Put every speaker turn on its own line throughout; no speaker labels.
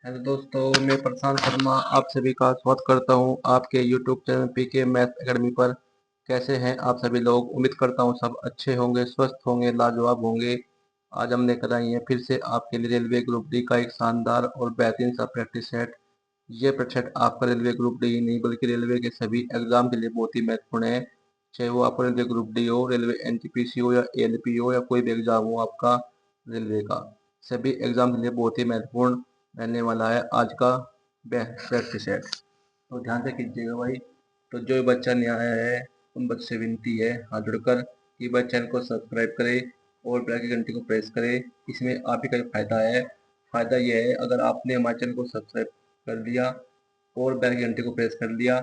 Hello दोस्तों, मैं प्रशांत शर्मा आप सभी का स्वागत करता हूं आपके YouTube channel PK math academy पर। कैसे हैं आप सभी लोग? उम्मीद करता हूं सब अच्छे होंगे, स्वस्थ होंगे, लाजवाब होंगे। आज हम लेकर आए हैं फिर से आपके लिए रेलवे ग्रुप डी का एक शानदार और बेहतरीन सा प्रैक्टिस सेट। ये प्रैक्टिस सेट आपका रेलवे ग्रुप डी नहीं बल्कि रेलवे के सभी एग्जाम के लिए बहुत ही महत्वपूर्ण है। चाहे वो आपका रेलवे ग्रुप डी हो, रेलवे एनटीपीसी हो या एएलपी हो या कोई भी एग्जाम हो आपका रेलवे का, सभी एग्जाम के लिए बहुत ही महत्वपूर्ण रहने वाला है आज का प्रैक्टिस सेट। तो ध्यान से कीजिएगा भाई। तो जो बच्चा नया आया है उन बच्चे से विनती है हाथ जोड़कर कि भाई चैनल को सब्सक्राइब करे और बेल की घंटी को प्रेस करे। इसमें आप ही का फायदा है। फायदा यह है, अगर आपने हमारे चैनल को सब्सक्राइब कर लिया और बेल की घंटी को प्रेस कर लिया,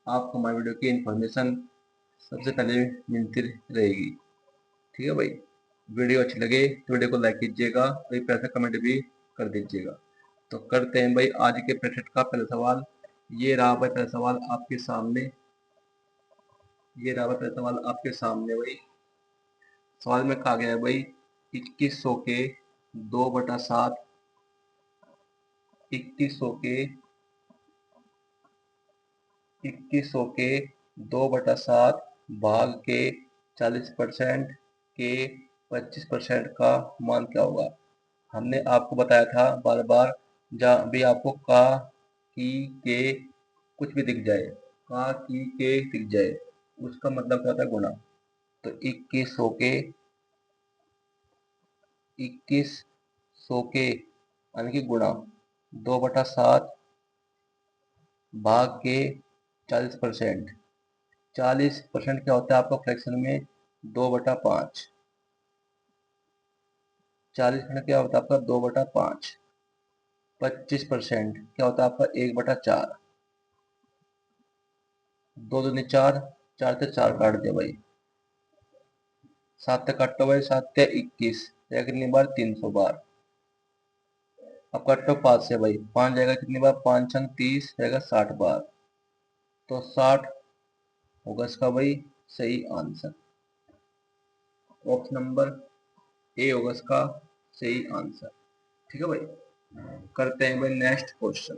आपको हमारी वीडियो की इन्फॉर्मेशन सबसे पहले मिलती रहेगी। ठीक है भाई। वीडियो अच्छी लगे तो वीडियो को लाइक कीजिएगा और एक प्यारा कमेंट भी कर दीजिएगा। तो करते हैं भाई आज के प्रैक्टिस का पहला सवाल। ये रहा भाई पहला सवाल आपके सामने। ये रहा भाई पहला सवाल आपके सामने भाई। सवाल में कहा गया है भाई 2100 के 2/7, 2100 के 2100 के 2/7 भाग के 40% के 25% का मान क्या होगा? हमने आपको बताया था बार बार, जहाँ भी आपको का की के कुछ भी दिख जाए, का की के दिख जाए, उसका मतलब क्या होता है? गुणा। तो 2100 के यानी कि गुणा 2/7 भाग के 40%। 40% क्या होता है आपका फ्रैक्शन में? 2/5। 40% क्या होता है आपका? 2/5। 25% क्या होता है आपका? 1/4। 2 दूनी 4, 4 से 4 काट दिया भाई। 7 से काटो भाई, 7 से 21 कितनी बार? 300 बार। अब काटो 5 से भाई, 5 जाएगा कितनी बार? 5×6 = 30 जाएगा 60 बार। तो 60 होगा इसका भाई सही आंसर। ऑप्शन नंबर ए होगा इसका सही आंसर। ठीक है भाई। करते हैं भाई नेक्स्ट क्वेश्चन।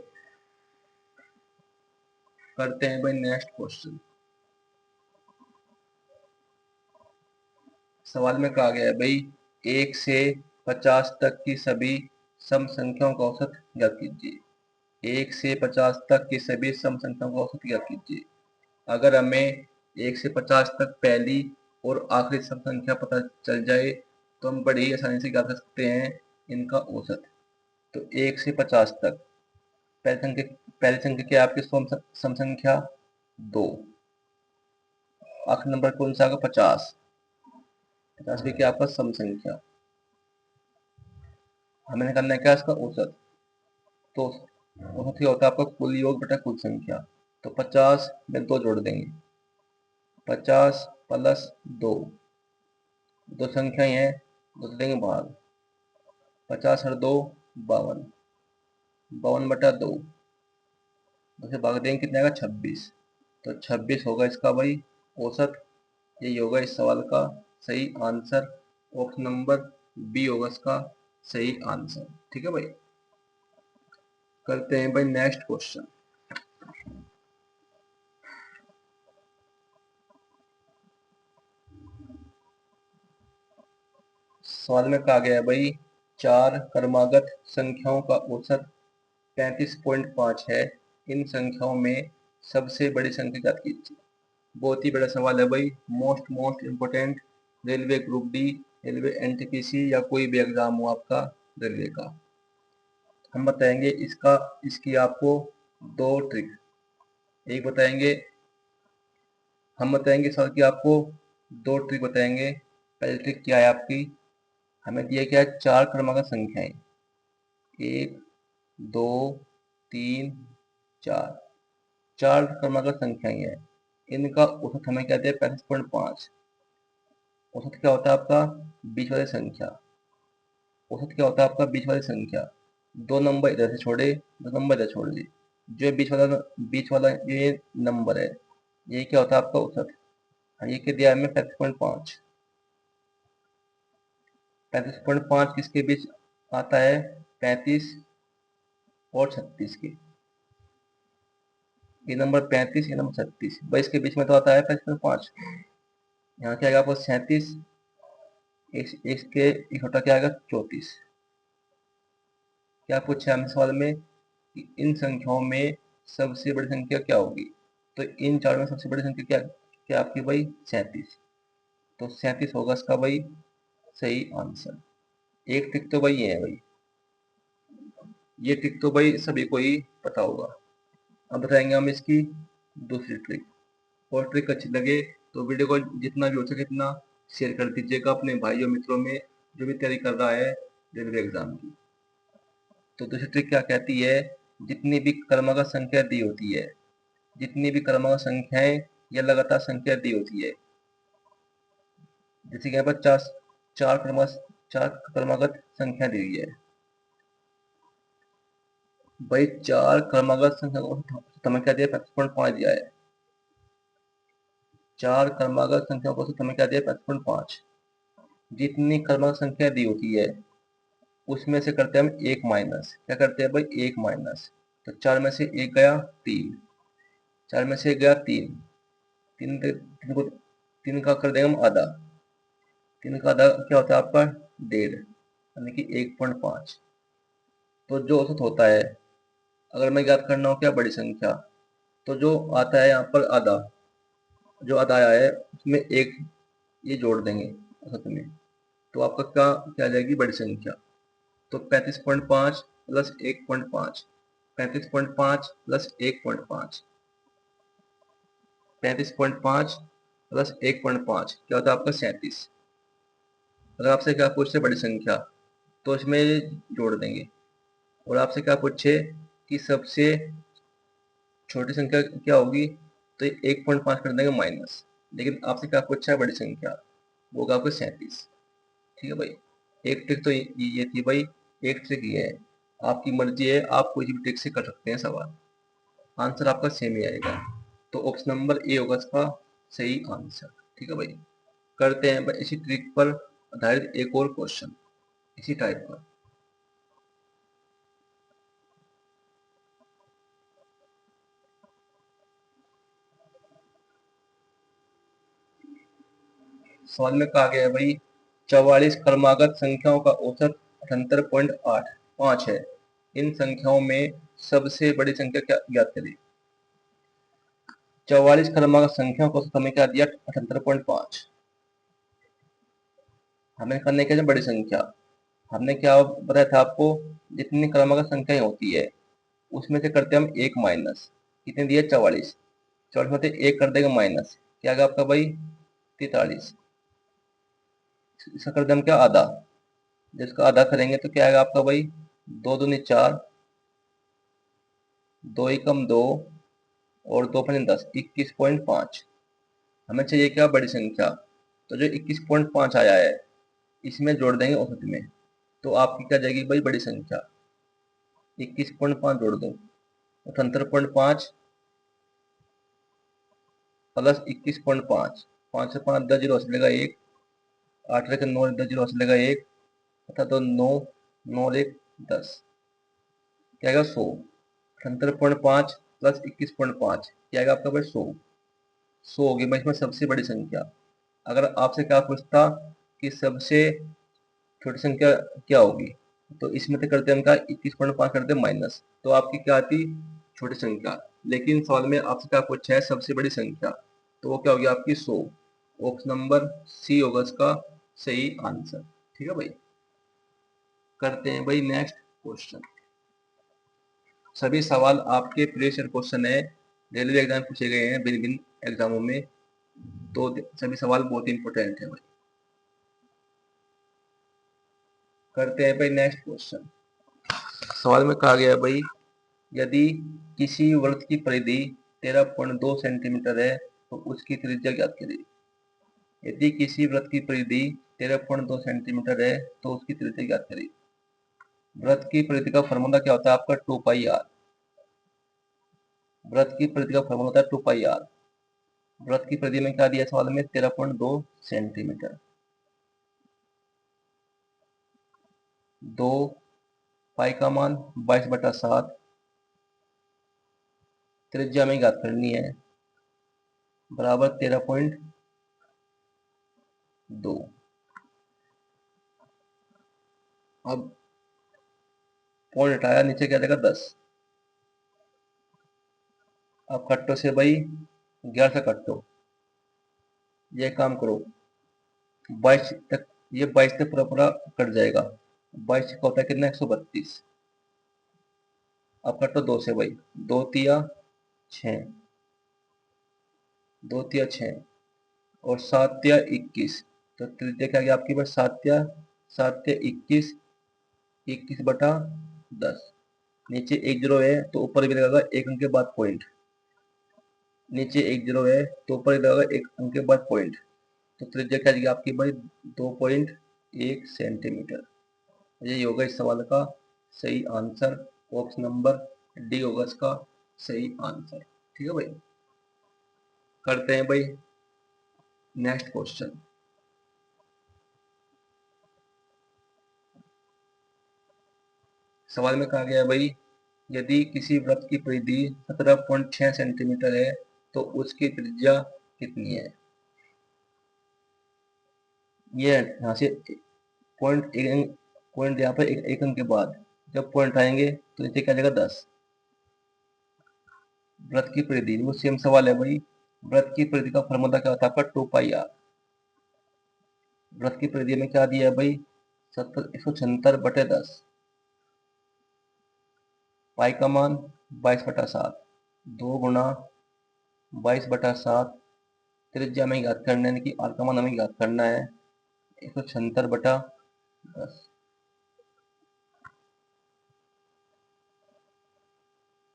सवाल में कहा गया है भाई 1 से 50 तक की सभी सम संख्याओं का औसत ज्ञात कीजिए। 1 से 50 तक की सभी सम संख्याओं का औसत ज्ञात कीजिए। अगर हमें 1 से 50 तक पहली और आखिरी सम संख्या पता चल जाए तो हम बड़ी आसानी से ज्ञात कर सकते हैं इनका औसत। तो 1 से 50 तक पहली संख्या क्या है आपकी? सम संख्या 2। आखिरी नंबर कौन सा आएगा? 50। 50 भी क्या आपका सम संख्या। हमें निकालना है क्या? इसका औसत। तो औसत क्या होता है आपका? कुल योग बटा कुल संख्या। तो 50 में 2 जोड़ देंगे, 50 प्लस 2, दो संख्याएं हैं, दो से देंगे भाग। 50 और 2 52, 52/2, दो से भाग देंगे कितने आएगा? 26। तो 26 होगा इसका भाई औसत। यही होगा इस सवाल का सही आंसर। ऑप्शन नंबर बी होगा इसका सही आंसर। ठीक है भाई। करते हैं भाई नेक्स्ट क्वेश्चन। सवाल में कहा गया है भाई 4 क्रमागत संख्याओं का औसत 35.5 है। इन संख्याओं में सबसे बड़ी संख्या ज्ञात कीजिए। बहुत ही बड़ा सवाल है भाई, most important. Railway group D, railway NTPC या कोई भी एग्जाम हो आपका रेलवे का, हम बताएंगे इसकी आपको 2 ट्रिक। एक बताएंगे, हम बताएंगे सर की आपको 2 ट्रिक बताएंगे। पहली ट्रिक क्या है आपकी? हमें दिया क्या है? 4 क्रमागत संख्याएं, 1 2 3 4, 4 क्रमागत संख्याएं हैं। इनका औसत हमें क्या दिया? 35.5। औसत क्या होता है आपका? बीच वाली संख्या। औसत क्या होता है आपका? बीच वाली संख्या। 2 नंबर इधर से छोड़े, 2 नंबर इधर छोड़ दिए, जो बीच वाला ये नंबर है, ये क्या होता है आपका औसत। हाँ, ये क्या दिया है हमें? 35.5। 35.5 किसके बीच आता है? 35 और 36 की, ये नंबर 35, ये नंबर 36, भाई इसके बीच में तो आता है 5, यहाँ क्या आएगा आपको 37, इसके इकट्ठा क्या आएगा 34। क्या पूछा हमने सवाल में कि इन संख्याओं में सबसे बड़ी संख्या क्या होगी, तो इन चार में सबसे बड़ी संख्या क्या क्या आपकी भाई 37, तो 37 होगा इसका भाई सही आंसर। एक ट्रिक तो भाई ये है भाई, ये ट्रिक तो भाई सभी को ही पता होगा। अब बताएंगे हम इसकी दूसरी ट्रिक, और ट्रिक अच्छी लगे तो वीडियो को जितना भी हो सके इतना शेयर कर दीजिएगा अपने भाइयों मित्रों में जो भी तैयारी कर रहा है रेलवे एग्जाम की। तो दूसरी ट्रिक क्या कहती है, जितनी भी क्रमागत संख्या दी होती है, जितनी भी क्रमागत संख्याएं या लगातार संख्या दी होती है, जैसे कि यहाँ पर चार क्रमागत संख्या दी हुई है, भाई चार क्रमागत संख्या को हमें क्या दिया 5.5 दिया है, चार क्रमागत संख्या को हमें क्या दिया 5.5। जितनी क्रमागत संख्या दी होती है उसमें से करते हैं हम एक माइनस, क्या करते हैं भाई एक माइनस, तो चार में से एक गया तीन, चार में से एक गया तीन, तीन का कर देंगे हम आधा, तीन का आधा क्या होता है आपका 1.5, यानी कि 1.5। तो जो औसत होता है, अगर मैं याद करना हो क्या बड़ी संख्या, तो जो आता है यहाँ पर आधा, जो आधा आया है उसमें एक ये जोड़ देंगे औसत में, तो आपका क्या क्या आ जाएगी बड़ी संख्या। तो 35.5 प्लस 1.5, 35.5 प्लस 1.5, 35.5 प्लस 1.5 क्या होता है आपका 37। अगर आपसे क्या पूछे बड़ी संख्या तो इसमें जोड़ देंगे, और आपसे क्या पूछे कि सबसे छोटी संख्या क्या होगी, तो 1.5 कर देंगे माइनस, लेकिन आपसे क्या पूछा है बड़ी संख्या, वो होगा आपको 37। ठीक है भाई, एक ट्रिक तो ये थी भाई, एक ट्रिक ये है, आपकी मर्जी है, आप कोई भी ट्रिक से कर सकते हैं सवाल, आंसर आपका सेम ही आएगा। तो ऑप्शन नंबर ए होगा इसका सही आंसर। ठीक है भाई, करते हैं भाई इसी ट्रिक पर आधारित एक और क्वेश्चन इसी टाइप का। सवाल में कहा गया है भाई 44 क्रमागत संख्याओं का औसत 78.85 है, इन संख्याओं में सबसे बड़ी संख्या क्या ज्ञात करें। 44 क्रमागत संख्याओं का औसत हमें क्या दिया 78.5, हमें करने के लिए बड़ी संख्या, हमने क्या बताया था आपको, जितनी क्रमागत संख्याएं होती है उसमें से करते हम एक माइनस, कितने दिए 44, 44 में से एक कर देगा माइनस, क्या आएगा आपका भाई 43, इसका कर दे हम क्या आधा, जिसका आधा करेंगे तो क्या आएगा आपका भाई 2 दूनी 4, 2 एकम 2 और 2 पंजे 10, 21.5। हमें चाहिए क्या बड़ी संख्या, तो जो 21.5 आया है इसमें जोड़ देंगे औसत में, तो आपकी क्या जाएगी भाई बड़ी संख्या, 21.5 जोड़ दो 78.5 प्लस 21.5, 5 से 5 10 जीरो हंसलेगा एक, 8 रखे 9 10 जीरो हंसलेगा एक, अर्थात तो 9 9 एक 10, क्या आएगा 100, 78.5 प्लस 21.5 क्या आएगा आपका भाई 100, 100 होगी भाई इसमें सबसे बड़ी संख्या। अगर आपसे क्या पूछता कि सबसे छोटी संख्या क्या होगी, तो इसमें से करते हम क्या 21.5 करते माइनस, तो आपकी क्या आती छोटी संख्या, लेकिन सवाल में आपसे क्या पूछा है सबसे बड़ी संख्या, तो वो क्या होगी आपकी 100। ऑप्शन नंबर सी होगा इसका सही आंसर। ठीक है भाई, करते हैं भाई नेक्स्ट क्वेश्चन। सभी सवाल आपके प्रीवियस ईयर क्वेश्चन है, रेलवे एग्जाम पूछे गए हैं भिन्न भिन्न एग्जामों में, तो सभी सवाल बहुत इंपॉर्टेंट है भाई। करते हैं भाई नेक्स्ट क्वेश्चन। सवाल में कहा गया है भाई यदि किसी वृत्त की परिधि 13.2 सेंटीमीटर है तो उसकी त्रिज्या ज्ञात करें। यदि किसी वृत्त की परिधि 13.2 सेंटीमीटर है तो उसकी त्रिज्या ज्ञात करें। वृत्त की परिधि का फॉर्मूला क्या होता है आपका 2 पाई आर, वृत्त की परिधि का फॉर्मूला होता है 2 पाई आर। वृत्त की परिधि में क्या दिया सवाल में 13.2 सेंटीमीटर, 2 पाई का मान 22/7 त्रिज्या में ज्ञात करनी है, बराबर 13.2। अब पॉइंट हटाया, नीचे क्या जाएगा 10। अब कट्टो से भाई 11 से कट्टो, ये काम करो 22 तक, ये 22 तक पूरा पूरा कट जाएगा। 22 का होता है कितना 132। अब कटो 2 से भाई, 2 तिया 6, 2 तिया 6 और 7 तिया 21। तो त्रिज्या क्या आ गया आपकी बस 7 तिया 21, 21 बटा 10। नीचे एक जीरो है तो ऊपर भी लगेगा एक अंक के बाद पॉइंट, नीचे एक जीरो है तो ऊपर लगेगा एक अंक के बाद पॉइंट। तो त्रिज्या क्या आएगी आपकी भाई 2.1 सेंटीमीटर। यही होगा इस सवाल का सही आंसर। ऑप्शन नंबर डी होगा इसका सही आंसर। ठीक है भाई, करते हैं भाई नेक्स्ट क्वेश्चन। सवाल में कहा गया है भाई, यदि किसी वृत्त की परिधि 17.6 सेंटीमीटर है तो उसकी त्रिज्या कितनी है। ये यहाँ से पॉइंट यहाँ पर एक अंक के बाद जब पॉइंट आएंगे तो नीचे क्या जाएगा 10। वृत्त की परिधि वो सेम सवाल है भाई। वृत्त की परिधि का फॉर्मूला क्या होता है आपका 2πr। वृत्त की परिधि में क्या दिया है भाई 176/10। पाई का मान 22/7, 2 गुणा 22/7। त्रिज्या में ज्ञात करना है, यानी कि आर का मान हमें ज्ञात करना है 176/10।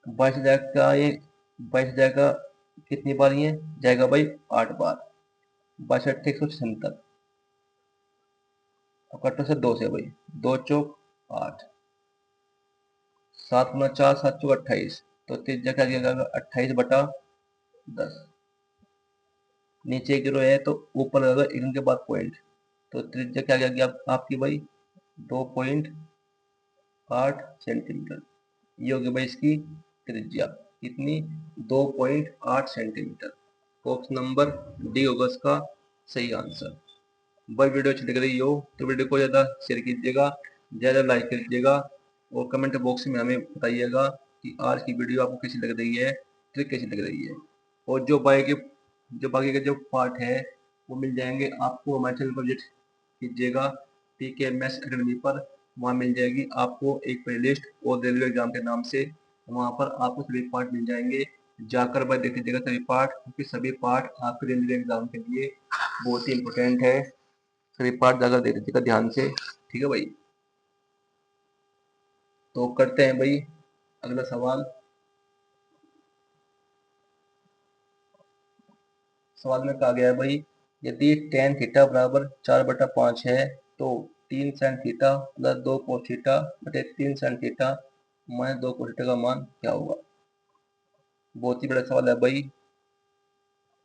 22,000 का ये 22,000 का कितनी बार ये जाएगा भाई 8 बार। 22/176। अब कट्टो से 2 से भाई, 2 चौक 8, 7 गुना 4 7 चौक 28। तो त्रिज्या क्या जाएगा 28/10। नीचे एक जीरो है तो ऊपर लगेगा एक के बाद पॉइंट। तो त्रिज्या क्या जाएगी आपकी भाई 2.8 सेंटीमीटर। ये होगी भाई इसकी त्रिज्या कितनी 2.8 सेंटीमीटर। ऑप्शन नंबर डी होगा इसका सही आंसर। भाई वीडियो अच्छी लग रही हो तो वीडियो को ज़्यादा शेयर कीजिएगा, ज़्यादा लाइक कीजिएगा और कमेंट बॉक्स में हमें बताइएगा कि आज की वीडियो आपको कैसी लग रही है, ट्रिक कैसी लग रही है। और जो बाकी के जो पार्ट है वो मिल जाएंगे आपको हमारे चैनल पर विजिट कीजिएगा PKMS अकेडमी पर। वहाँ मिल जाएगी आपको एक प्लेलिस्ट और रेलवे एग्जाम के नाम से, वहाँ पर आपको सभी पार्ट मिल जाएंगे। जाकर भाई देख लीजिएगा सभी पार्ट, क्योंकि सभी पार्ट आपके रेलवे एग्जाम के लिए बहुत ही इंपॉर्टेंट है। सभी पार्ट जाकर देख लीजिएगा ध्यान से। ठीक है भाई, तो करते हैं भाई अगला सवाल। सवाल में कहा गया है भाई, यदि tan थीटा बराबर 4/5 है तो 3 sin theta plus 2 cos theta बटे 3 sin theta minus 2 cos theta का मान क्या होगा। बहुत ही बड़ा सवाल है भाई।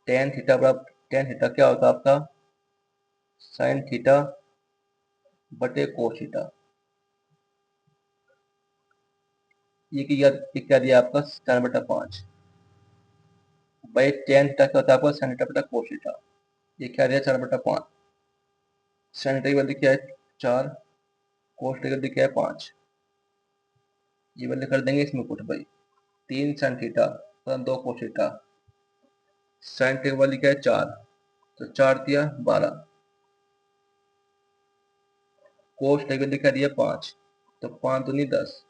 tan थीटा क्या होता है आपका sin थीटा बटे cos थीटा। ये क्या दिया आपका 4/5 भाई। tan थीटा क्या होता है आपका sin थीटा बटा cos थीटा। ये क्या दिया 4/5। sin थीटा की वैल्यू क्या है 4, cos थीटा की वैल्यू क्या है 5। ये वैल्यू कर देंगे इसमें पुट भाई। 3 sin theta plus 2 cos theta. sin theta वाली क्या है 4, तो 4 दिया 12। cos थीटा की वैल्यू क्या दिया 5, तो 5 दूनी 10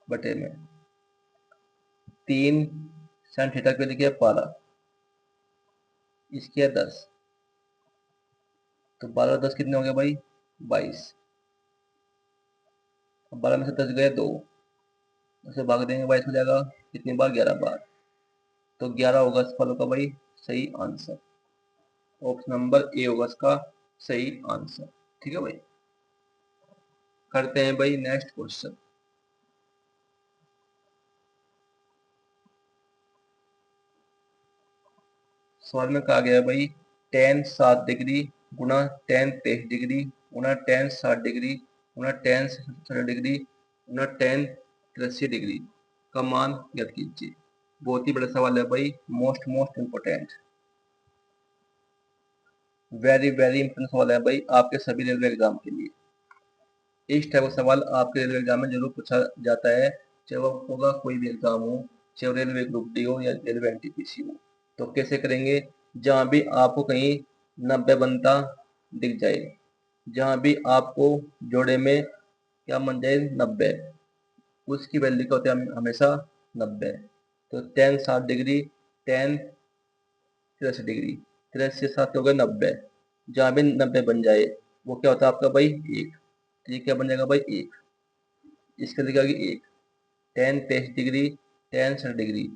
बटे में 3 sin थीटा की वैल्यू क्या है 12, इसकी है 10। तो 12 10 कितने हो गए भाई 22। 12 में से 10 गए 2, उसे भाग देंगे 22 हो जाएगा कितनी बार 11 बार। तो 11 होगा इस फलों का भाई सही आंसर। ऑप्शन नंबर ए होगा इसका सही आंसर। ठीक है भाई, करते हैं भाई नेक्स्ट क्वेश्चन। सवाल में कहा गया है भाई tan 7 डिग्री गुणा tan 23 डिग्री गुणा tan 60 डिग्री गुणा tan 60 डिग्री गुणा tan 83 डिग्री का मान ज्ञात कीजिए। बहुत ही बड़ा सवाल है भाई, most important, very very important सवाल है भाई आपके सभी रेलवे एग्जाम के लिए। इस टाइप का सवाल आपके रेलवे एग्जाम में जरूर पूछा जाता है, चाहे वो होगा कोई भी एग्जाम हो, चाहे रेलवे ग्रुप डी हो या रेलवे एनटीपीसी हो। तो कैसे करेंगे, जहाँ भी आपको कहीं 90 बनता दिख जाए, जहाँ भी आपको जोड़े में क्या बन जाए 90, उसकी वैल्यू क्या होती है हमेशा 90। तो टेन 60 डिग्री, टेन 83 डिग्री, 83 से 7 हो गए 90, जहाँ भी 90 बन जाए वो क्या होता है आपका भाई 1। ये क्या बन जाएगा भाई 1, इसके लिए क्या होगी 1, टेन 23 डिग्री, टेन 60 डिग्री,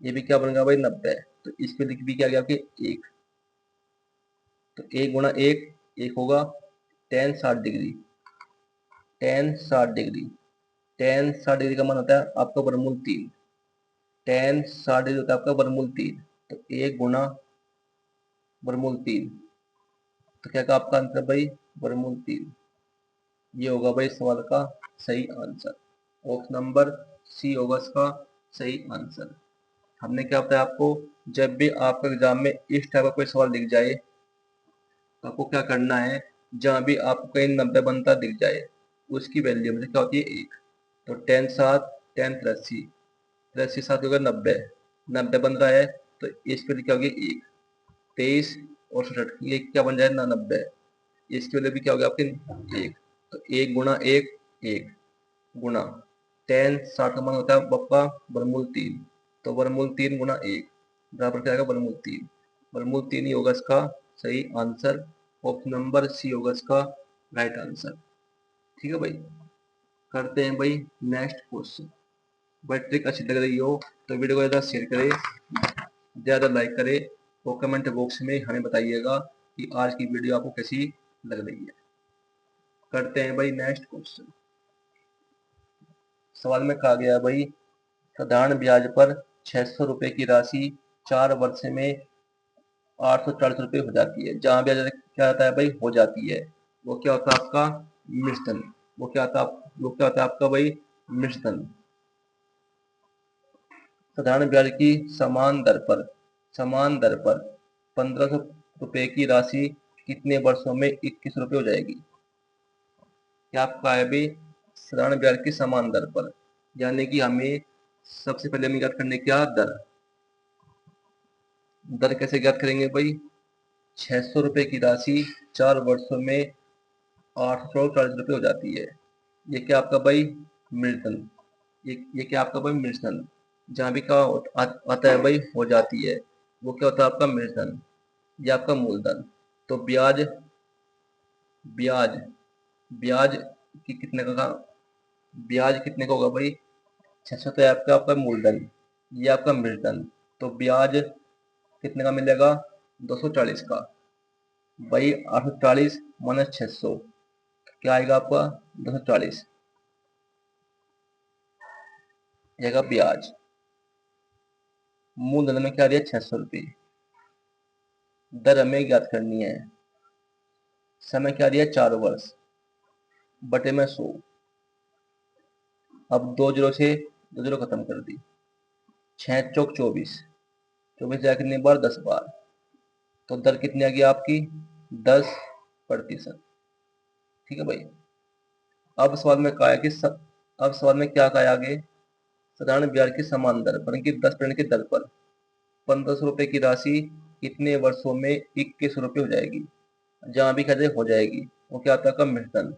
ये भी क्या बनेगा भाई 90, तो इसके लिए भी क्या गया आपके 1। तो 1 गुणा 1 1 होगा, ten 60 degree, ten 60 degree, ten 60 degree का मान होता है आपका वर्गमूल 3, टेन 60 डिग्री होता है आपका वर्गमूल 3, तो 1 गुणा वर्गमूल 3, तो क्या का आपका आंसर भाई वर्गमूल 3। ये होगा भाई सवाल का सही आंसर, ऑप्शन नंबर सी होगा इसका सही आंसर। हमने क्या बताया आपको, जब भी आपके एग्जाम में इस टाइप का कोई सवाल दिख जाए तो आपको क्या करना है, जहाँ भी आपको कहीं 90 बनता दिख जाए उसकी वैल्यू में क्या होती है 1। तो टेन 7 टेन 83, 83 7 होगा 90, 90 बन रहा है तो इसके लिए क्या होगी 1, 23 और 67, ये क्या बन जाए ना 90, इसके लिए भी क्या होगा आपके 1। तो 1 गुणा 1 1 गुणा टेन 60 का मान होता है बप्पा वर्गमूल 3, तो वर्गमूल 3 गुणा 1 बराबर क्या आएगा वर्गमूल 3, वर्गमूल 3 ही होगा इसका सही आंसर, ऑप्शन नंबर सी होगा इसका राइट आंसर। ठीक है भाई, करते हैं भाई नेक्स्ट क्वेश्चन। भाई ट्रिक अच्छी लग रही हो तो वीडियो को ज़्यादा शेयर करें, ज़्यादा लाइक करें और कमेंट बॉक्स में हमें बताइएगा कि आज की वीडियो आपको कैसी लग रही है। करते हैं भाई नेक्स्ट क्वेश्चन। सवाल में कहा गया है भाई, साधारण ब्याज पर 600 रुपए की राशि 4 वर्ष में 840 रुपए हो जाती है। जहाँ ब्याज क्या आता है भाई हो जाती है, वो क्या होता है आपका मिश्रण, वो क्या होता है आपका भाई मिश्रण। साधारण ब्याज की समान दर पर 1500 रुपए की राशि कितने वर्षों में 21 रुपए हो जाएगी। क्या आपका है भाई साधारण ब्याज की समान दर पर, यानी कि हमें सबसे पहले हमें ज्ञात करने क्या दर, दर कैसे ज्ञात करेंगे भाई, 600 रुपए की राशि 4 वर्षों में 840 रुपए हो जाती है। ये क्या आपका भाई मिश्रण, ये क्या आपका भाई मिश्रण, जहाँ भी क्या आता है भाई हो जाती है वो क्या होता है आपका मिश्रण, ये आपका मूलधन। तो ब्याज ब्याज ब्याज की कितने का ब्याज कितने का होगा भाई 600, तो आपका मूलधन, ये आपका मिश्रण। तो ब्याज कितने का मिलेगा 240 का, भाई 840 माइनस 600 क्या आएगा आपका 240, आएगा ब्याज। मूलधन में क्या दिया 600 रुपये, दर हमें ज्ञात करनी है, समय क्या दिया 4 वर्ष बटे में 100। अब 2 जीरो से 2 जीरो खत्म कर दी, 6 चौक 24, 24 जाए कितनी बार 10 बार, तो दर कितनी आ गई आपकी 10%। ठीक है भाई। अब सवाल में कहा है कि अब सवाल में क्या कहा है आगे, साधारण ब्याज की समान दर पर 10% की दर पर 1500 रुपए की राशि कितने वर्षों में 21 रुपए हो जाएगी। जहां भी कहते हो जाएगी वो क्या आता है आपका मिश्रण,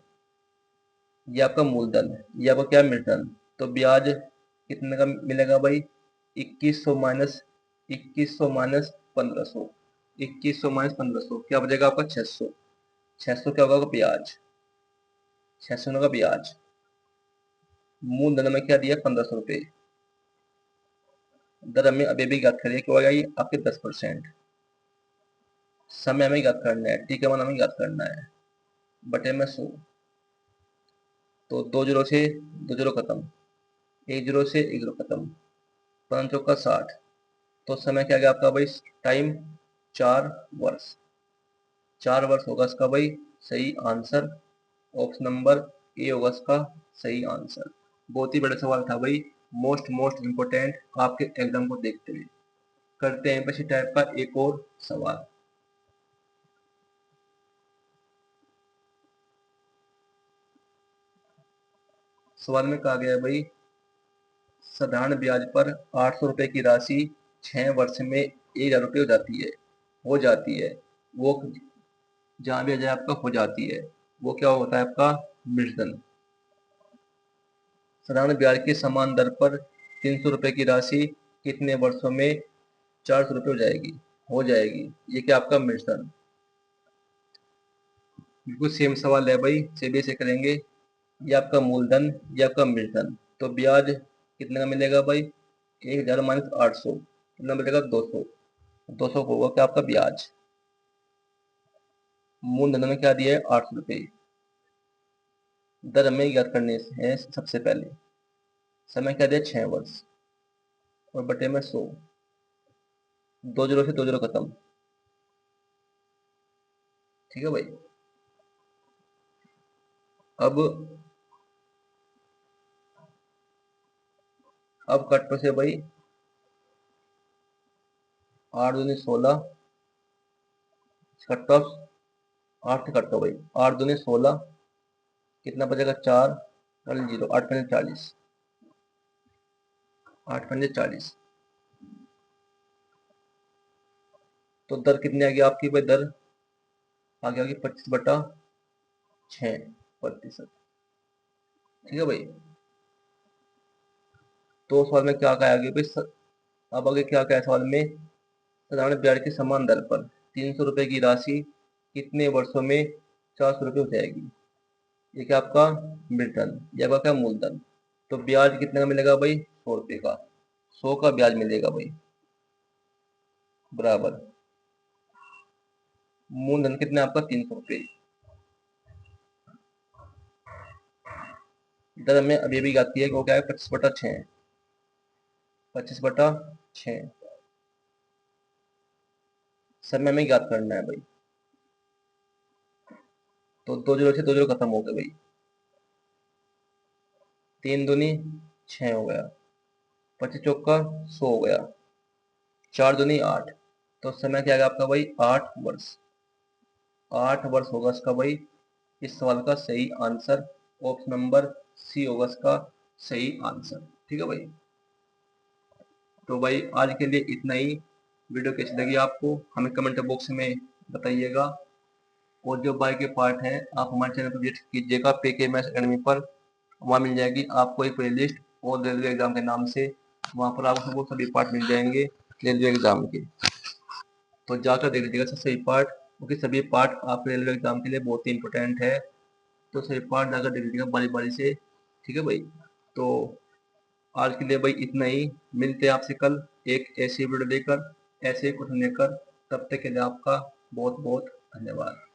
ये आपका मूलधन, ये आपका क्या मिश्रण। तो ब्याज कितने का मिलेगा भाई 2100 माइनस 1500, 2100 माइनस 1500 क्या बचेगा आपका 600, 600 क्या होगा ब्याज, 600 का ब्याज। मूलधन में क्या दिया 1500 रुपए, दर हमें अभी भी ज्ञात करिए क्या होगा ये आपके 10%, समय हमें ज्ञात करना है, टी का मान हमें ज्ञात करना है बटे में 100। तो 2 जीरो से 2 जीरो खत्म, 1 जीरो से 1 जीरो खत्म, 5 चौका 60, तो समय क्या गया आपका भाई टाइम 4 वर्ष, 4 वर्ष होगा इसका भाई सही आंसर, ऑप्शन नंबर ए होगा इसका सही आंसर। बहुत ही बड़ा सवाल था भाई, मोस्ट इम्पोर्टेंट आपके एग्जाम को देखते हुए करते हैं इसी टाइप का एक और सवाल। सवाल में कहा गया है भाई, साधारण ब्याज पर 800 रुपए की राशि 6 वर्ष में 1000 रुपये हो जाती है। वो जहां भी आ जाए आपका हो जाती है, वो क्या होता है आपका मृतधन। साधारण ब्याज के समान दर पर 300 रुपए की राशि कितने वर्षों में 400 रुपये हो जाएगी। ये क्या आपका मृतधन। बिल्कुल सेम सवाल है भाई, सेबी से करेंगे। ये आपका मूलधन, ये आपका मृतधन। तो ब्याज कितने का मिलेगा भाई, 1000 माइनस 800 कितना मिलेगा 200। 200 को होगा क्या आपका ब्याज। मूलधन में क्या दिया है 800 रुपये। दर हमें याद करने हैं सबसे पहले। समय क्या दिया 6 वर्ष और बटे में 100। 2 जीरो से 2 जीरो खत्म। ठीक है भाई। अब कटो से भाई 8 दूनी 16 कटो, 8 से कटो भाई, 8 दूनी 16 कितना बचेगा 4 जीरो, 8 पंजे 40, 8 पंजे 40। तो दर कितनी आ गई आपकी भाई, दर आगे आ गई 25/6%। ठीक है भाई। तो सवाल में क्या कहा आगे भाई, अब आगे क्या कहा सवाल में, साधारण ब्याज की समान दर पर 300 रुपए की राशि कितने वर्षों में 400 रुपये हो जाएगी। ये क्या आपका मृतधन, ये आपका क्या मूलधन। तो ब्याज कितने का मिलेगा भाई 100 रुपये का, 100 का ब्याज मिलेगा भाई, बराबर मूलधन कितने आपका 300 रुपये। दर हमें अभी भी आती है कि वो क्या है 25/6, 25/6। समय में याद करना है भाई। तो 2 जीरो से 2 जीरो खत्म हो गए भाई, 3 दूनी 6 हो गया, 25 चौका 100 हो गया, 4 दूनी 8। तो समय क्या आएगा आपका भाई 8 वर्ष। 8 वर्ष होगा इसका भाई इस सवाल का सही आंसर। ऑप्शन नंबर सी होगा इसका सही आंसर। ठीक है भाई। तो भाई आज के लिए इतना ही। वीडियो कैसी लगी आपको हमें कमेंट बॉक्स में बताइएगा। और जो बाकी के पार्ट हैं आप हमारे चैनल पर विजिट कीजिएगा पीके मैथ्स एकेडमी पर। वहाँ मिल जाएगी आपको एक प्ले लिस्ट और रेलवे एग्जाम के नाम से। वहाँ पर आपको वो सभी पार्ट मिल जाएंगे रेलवे एग्जाम के। तो जाकर देख लीजिएगा सभी पार्ट, क्योंकि सभी पार्ट आपके रेलवे एग्जाम के लिए बहुत ही इंपॉर्टेंट है। तो सभी पार्ट जाकर देख लीजिएगा बारी बारी से। ठीक है भाई। तो आज के लिए भाई इतना ही। मिलते हैं आपसे कल एक ऐसी वीडियो लेकर, ऐसे ही कुछ लेकर। तब तक के लिए आपका बहुत बहुत धन्यवाद।